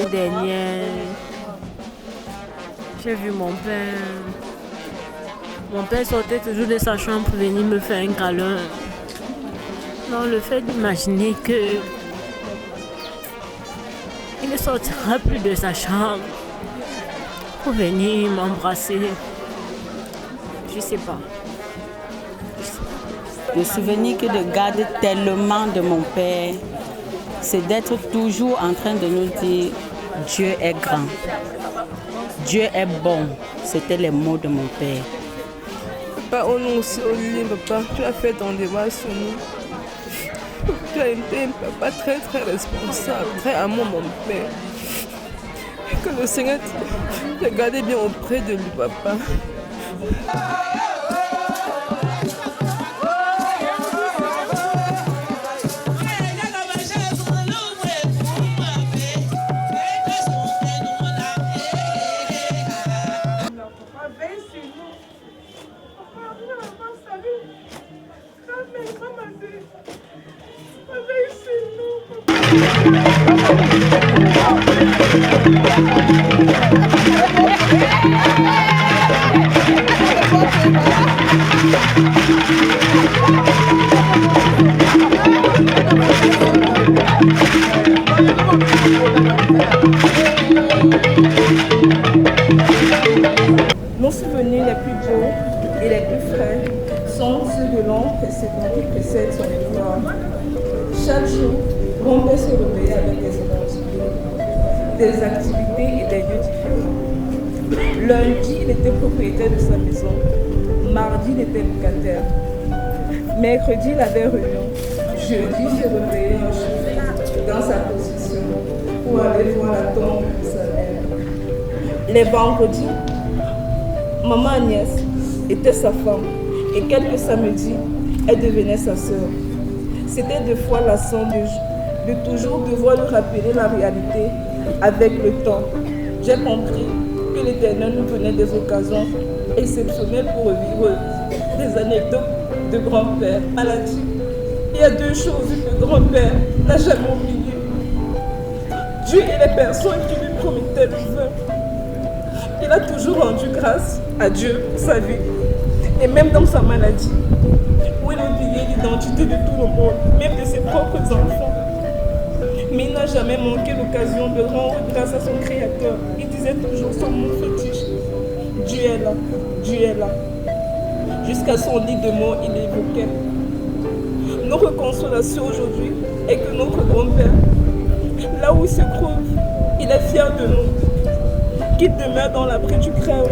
l'année dernière, j'ai vu mon père. Mon père sortait toujours de sa chambre pour venir me faire un câlin. Donc le fait d'imaginer que il ne sortira plus de sa chambre pour venir m'embrasser, je sais pas. Le souvenir que je garde tellement de mon père, c'est d'être toujours en train de nous dire Dieu est grand, Dieu est bon. C'était les mots de mon père. Papa, on nous aussi, Olivier, papa, tu as fait ton débat sur nous. Tu as été un papa très très responsable, très amour mon père. Et que le Seigneur te garde bien auprès de lui, papa. Nos souvenirs les plus beaux et les plus frais sont ceux de l'an précédent qui précèdent son histoire. Chaque jour, grand-père se réveillait avec des énergies, des activités et des lieux différents. Lundi, il était propriétaire de sa maison. Mardi, il était locataire. Mercredi, il avait réunion. Jeudi, il se réveillait un jour dans sa position pour aller voir la tombe de sa mère. Les vendredis, maman Agnès était sa femme et quelques samedis, elle devenait sa sœur. C'était deux fois lassant de toujours devoir lui rappeler la réalité avec le temps. J'ai compris que l'Éternel nous donnait des occasions exceptionnelles pour revivre des anecdotes de grand-père. Maladie. Il y a deux choses que grand-père n'a jamais oubliées. Dieu et les personnes qui lui promettaient le vin. Il a toujours rendu grâce à Dieu pour sa vie. Et même dans sa maladie, où il oubliait l'identité de tout le monde, même de ses propres enfants. Mais il n'a jamais manqué l'occasion de rendre grâce à son Créateur. Il disait toujours son mot fétiche. Dieu est là, Dieu est là. Jusqu'à son lit de mort, il évoquait. Notre consolation aujourd'hui est que notre grand-père, là où il se trouve, il est fier de nous. Qu'il demeure dans l'abri du Créateur.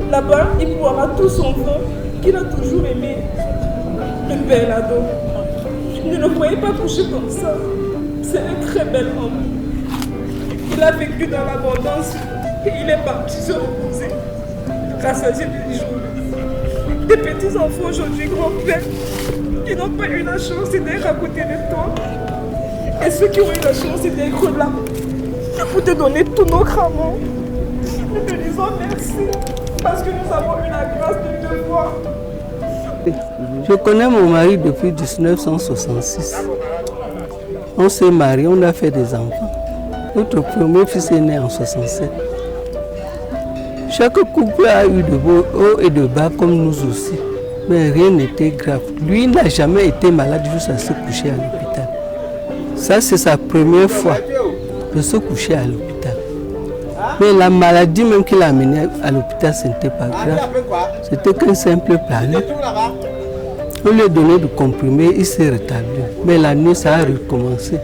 Là-bas, il boira tout son vin qu'il a toujours aimé. Le Père l'adore. Ne le voyez pas coucher comme ça. C'est un très bel homme. Il a vécu dans l'abondance et il est parti se reposer. Rassasié des jours. Des petits-enfants aujourd'hui, grand-père, qui n'ont pas eu la chance d'être à côté de toi. Et ceux qui ont eu la chance d'être là pour te donner tout notre amour. Nous te disons merci parce que nous avons eu la grâce de te voir. Je connais mon mari depuis 1966. On s'est mariés, on a fait des enfants. Notre premier fils est né en 67. Chaque couple a eu de beaux hauts et de bas comme nous aussi. Mais rien n'était grave. Lui n'a jamais été malade jusqu'à se coucher à l'hôpital. Ça, c'est sa première fois de se coucher à l'hôpital. Mais la maladie même qu'il a amenée à l'hôpital, ce n'était pas grave. C'était qu'un simple palais. On lui a donné du comprimé, il s'est rétabli. Mais la nuit, ça a recommencé.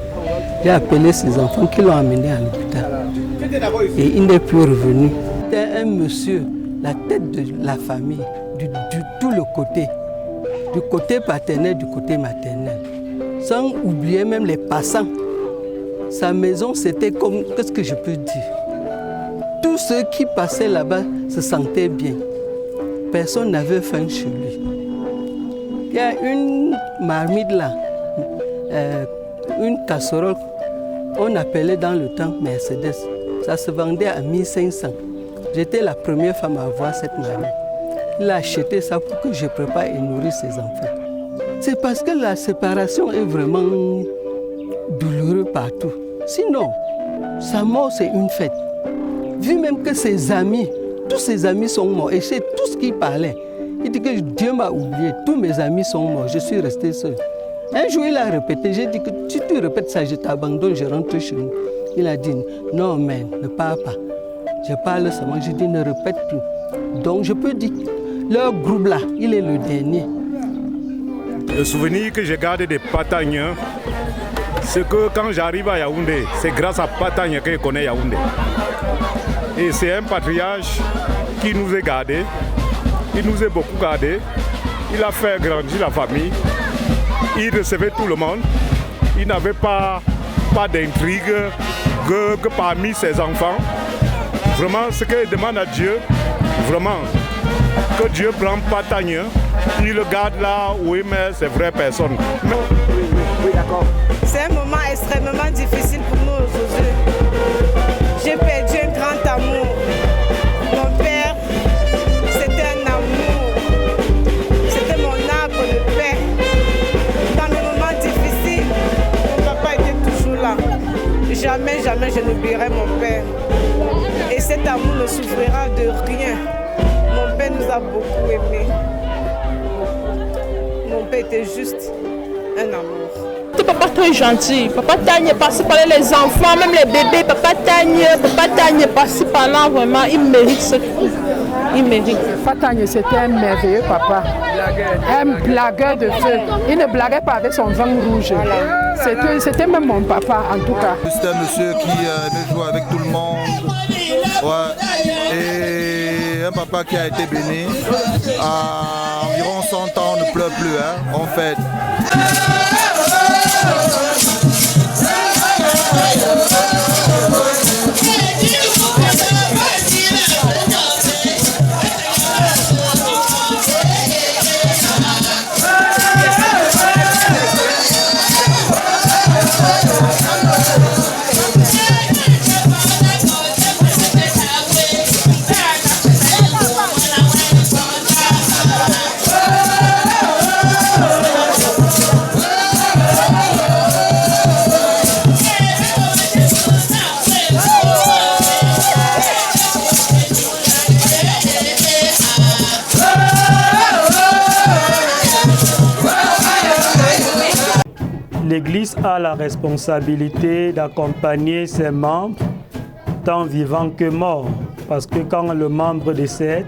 J'ai appelé ses enfants qui l'ont amené à l'hôpital. Et il n'est plus revenu. C'était un monsieur, la tête de la famille, du tout le côté. Du côté paternel, du côté maternel. Sans oublier même les passants. Sa maison, c'était comme, qu'est-ce que je peux dire? Tous ceux qui passaient là-bas se sentaient bien. Personne n'avait faim chez lui. Il y a une marmite là, une casserole, on appelait dans le temps Mercedes. Ça se vendait à 1500. J'étais la première femme à avoir cette marmite. Il a acheté ça pour que je prépare et nourrisse ses enfants. C'est parce que la séparation est vraiment douloureuse partout. Sinon, Sa mort, c'est une fête. Vu même que ses amis, tous ses amis sont morts, et c'est tout ce qu'il parlait. Il dit que Dieu m'a oublié, tous mes amis sont morts, je suis resté seul. Un jour, il a répété, j'ai dit que si tu répètes ça, je t'abandonne, je rentre chez nous. Il a dit, non, man, ne parle pas. Je parle seulement, je dis, ne répète plus. Donc, je peux dire, leur groupe là, il est le dernier. Le souvenir que j'ai gardé des Patagne, c'est que quand j'arrive à Yaoundé, c'est grâce à Patagne que je connais Yaoundé. Et c'est un patriarche qui nous a gardés, il nous a beaucoup gardés, il a fait grandir la famille, il recevait tout le monde, il n'avait pas d'intrigue que parmi ses enfants. Vraiment, ce qu'il demande à Dieu, vraiment, que Dieu prend Patagne, il le garde là où il met ses vraies personnes. Oui, d'accord. C'est un moment extrêmement difficile pour nous aujourd'hui. J'ai perdu un grand amour. Mon père, c'était un amour. C'était mon arbre de paix. Dans les moments difficiles, mon papa était toujours là. Jamais, jamais je n'oublierai mon père. Et cet amour ne souffrira de rien. Mon père nous a beaucoup aimés. Mon père était juste un amour. Papa très gentil. Papa Tagne est passé par là, les enfants, même les bébés. Papa Tagne est passé par là, vraiment. Il mérite ce coup. Il mérite. Papa Tagne, c'était un merveilleux papa. Un blagueur de feu. Il ne blaguait pas avec son vin rouge. C'était même mon papa, en tout cas. C'était un monsieur qui aimait jouer avec tout le monde. Ouais. Et un papa qui a été béni. À environ 100 ans, on ne pleure plus, hein. On fête. L'Église a la responsabilité d'accompagner ses membres, tant vivants que morts. Parce que quand le membre décède,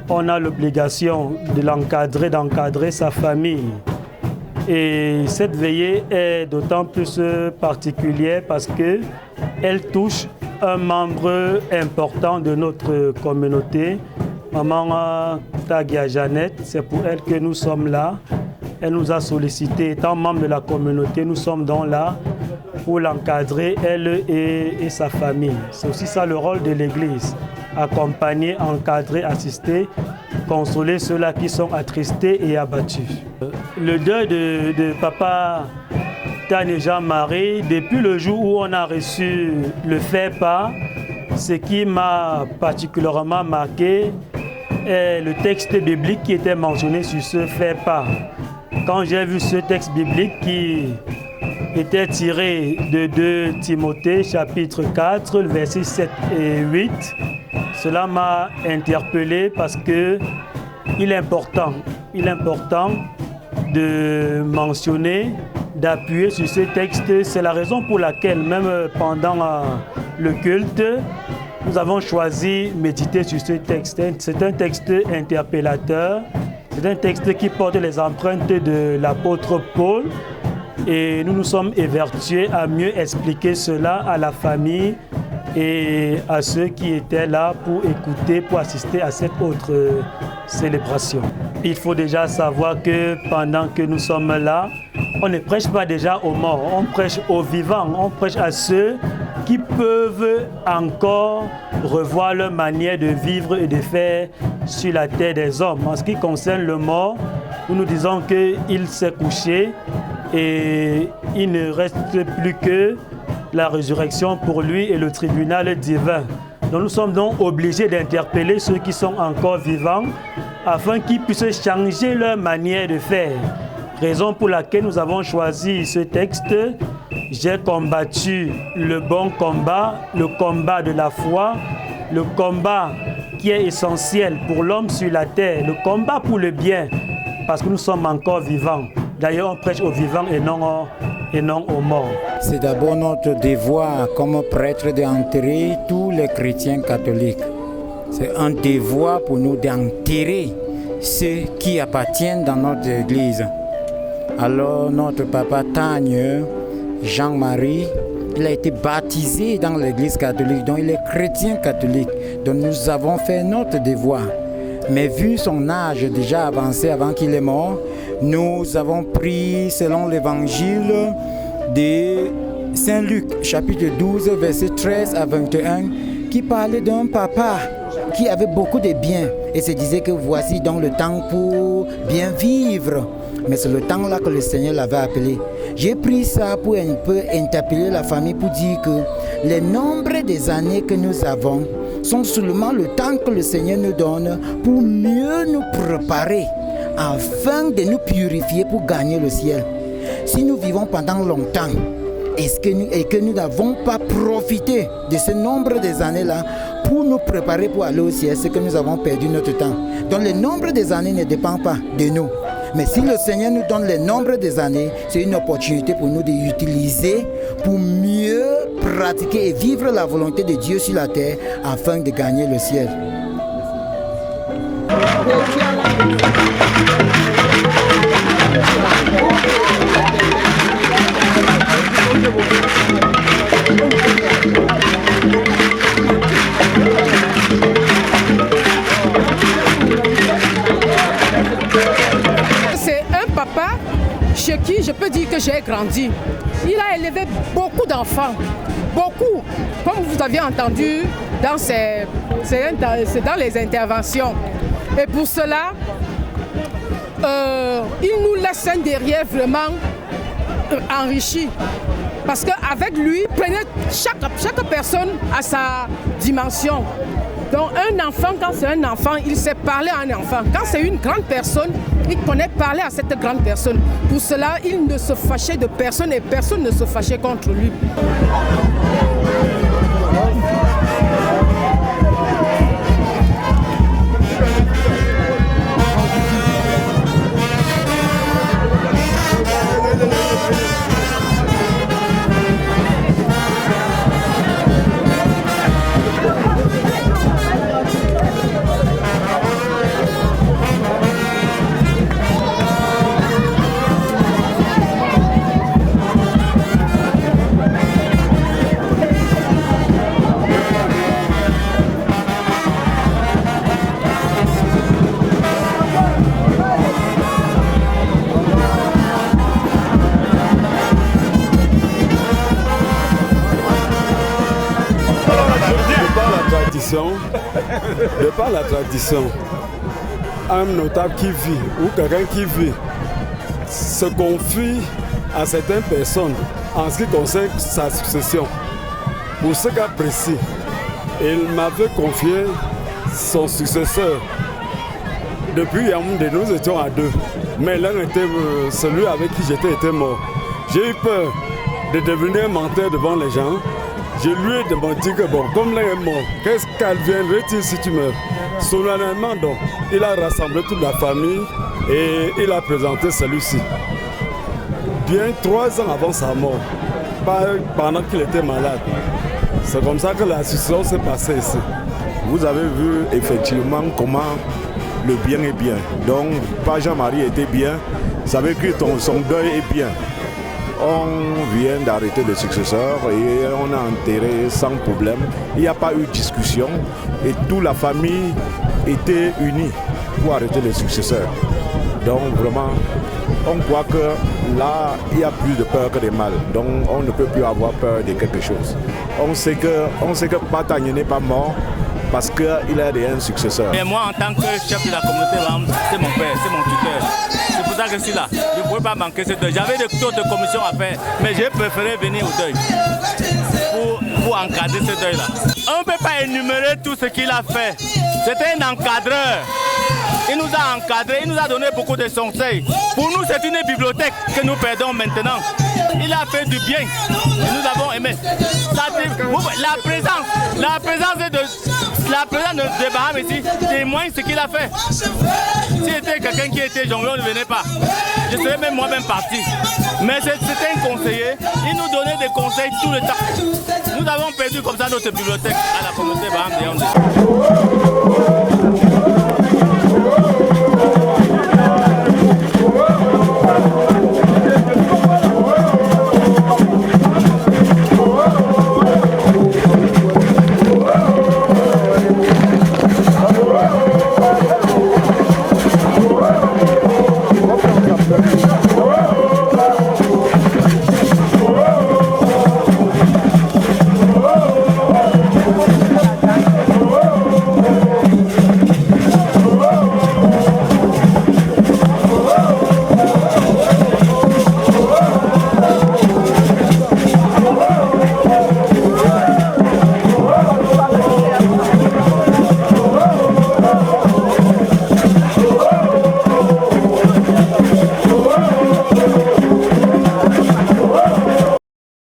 on a l'obligation de l'encadrer, d'encadrer sa famille. Et cette veillée est d'autant plus particulière parce qu'elle touche un membre important de notre communauté, Maman Tagia Jeannette. C'est pour elle que nous sommes là. Elle nous a sollicité, étant membre de la communauté, nous sommes donc là pour l'encadrer, elle et sa famille. C'est aussi ça le rôle de l'Église, accompagner, encadrer, assister, consoler ceux-là qui sont attristés et abattus. Le deuil de Papa Tagne Jean-Marie, depuis le jour où on a reçu le fait-pas, ce qui m'a particulièrement marqué est le texte biblique qui était mentionné sur ce fait-pas. Quand j'ai vu ce texte biblique qui était tiré de 2 Timothée, chapitre 4, versets 7 et 8, cela m'a interpellé parce qu'il est important de mentionner, d'appuyer sur ce texte. C'est la raison pour laquelle, même pendant le culte, nous avons choisi de méditer sur ce texte. C'est un texte interpellateur. C'est un texte qui porte les empreintes de l'apôtre Paul et nous nous sommes évertués à mieux expliquer cela à la famille et à ceux qui étaient là pour écouter, pour assister à cette autre célébration. Il faut déjà savoir que pendant que nous sommes là, on ne prêche pas déjà aux morts, on prêche aux vivants, on prêche à ceux qui peuvent encore revoir leur manière de vivre et de faire sur la terre des hommes. En ce qui concerne le mort, nous disons qu'il s'est couché et il ne reste plus que la résurrection pour lui et le tribunal divin. Donc nous sommes donc obligés d'interpeller ceux qui sont encore vivants afin qu'ils puissent changer leur manière de faire. Raison pour laquelle nous avons choisi ce texte J'ai combattu le bon combat, le combat de la foi, le combat qui est essentiel pour l'homme sur la terre, le combat pour le bien, parce que nous sommes encore vivants. D'ailleurs, on prêche aux vivants et non aux morts. C'est d'abord notre devoir comme prêtre d'enterrer tous les chrétiens catholiques. C'est un devoir pour nous d'enterrer ceux qui appartiennent dans notre église. Alors notre papa Tagne, Jean-Marie, il a été baptisé dans l'église catholique, donc il est chrétien catholique. Donc nous avons fait notre devoir. Mais vu son âge déjà avancé avant qu'il est mort, nous avons pris selon l'évangile de Saint Luc, chapitre 12, verset 13 à 21, qui parlait d'un papa qui avait beaucoup de biens et se disait que voici donc le temps pour bien vivre. Mais c'est le temps là que le Seigneur l'avait appelé. J'ai pris ça pour un peu interpeller la famille pour dire que les nombres des années que nous avons sont seulement le temps que le Seigneur nous donne pour mieux nous préparer afin de nous purifier pour gagner le ciel. Si nous vivons pendant longtemps et que nous n'avons pas profité de ce nombre des années-là pour nous préparer pour aller au ciel, c'est que nous avons perdu notre temps. Donc le nombre des années ne dépend pas de nous. Mais si le Seigneur nous donne le nombre des années, c'est une opportunité pour nous d'utiliser pour mieux pratiquer et vivre la volonté de Dieu sur la terre afin de gagner le ciel. C'est un papa chez qui je peux dire que j'ai grandi. Il a élevé beaucoup d'enfants, beaucoup, comme vous aviez entendu c'est dans les interventions. Et pour cela, il nous laisse un derrière vraiment enrichi. Parce qu'avec lui, prenait chaque personne à sa dimension. Donc un enfant, quand c'est un enfant, il sait parler à un enfant. Quand c'est une grande personne, il connaît parler à cette grande personne. Pour cela, il ne se fâchait de personne et personne ne se fâchait contre lui. De par la tradition, un notable qui vit ou quelqu'un qui vit se confie à certaines personnes en ce qui concerne sa succession. Pour ce cas précis, il m'avait confié son successeur. Depuis Yaoundé, nous étions à deux, mais l'un était celui avec qui était mort. J'ai eu peur de devenir un menteur devant les gens. Je lui ai demandé que bon, comme l'un est mort, qu'est-ce qu'elle viendrait-il si tu meurs? Solennellement donc, il a rassemblé toute la famille et il a présenté celui-ci. Bien 3 ans avant sa mort, pendant qu'il était malade. C'est comme ça que la succession s'est passée ici. Vous avez vu effectivement comment le bien est bien. Donc, pas Jean-Marie était bien, ça veut dire que son deuil est bien. On vient d'arrêter le successeur et on a enterré sans problème. Il n'y a pas eu de discussion et toute la famille était unie pour arrêter le successeur. Donc vraiment, on croit que là, il y a plus de peur que de mal. Donc on ne peut plus avoir peur de quelque chose. On sait que Patagne n'est pas mort parce qu'il a un successeur. Et moi, en tant que chef de la communauté, c'est mon père, c'est mon tuteur. C'est pour ça que je suis là. Je ne pouvais pas manquer ce deuil. J'avais d'autres commissions à faire, mais j'ai préféré venir au deuil pour encadrer ce deuil-là. On ne peut pas énumérer tout ce qu'il a fait. C'était un encadreur. il nous a encadrés, il nous a donné beaucoup de conseils. Pour nous, c'est une bibliothèque que nous perdons maintenant. Il a fait du bien et nous avons aimé. La présence de Baham ici témoigne ce qu'il a fait. S'il était quelqu'un qui était jongleur, ne venait pas. Je serais même moi-même parti. Mais c'était un conseiller. Il nous donnait des conseils tout le temps. Nous avons perdu comme ça notre bibliothèque à la communauté Baham de Yaoundé.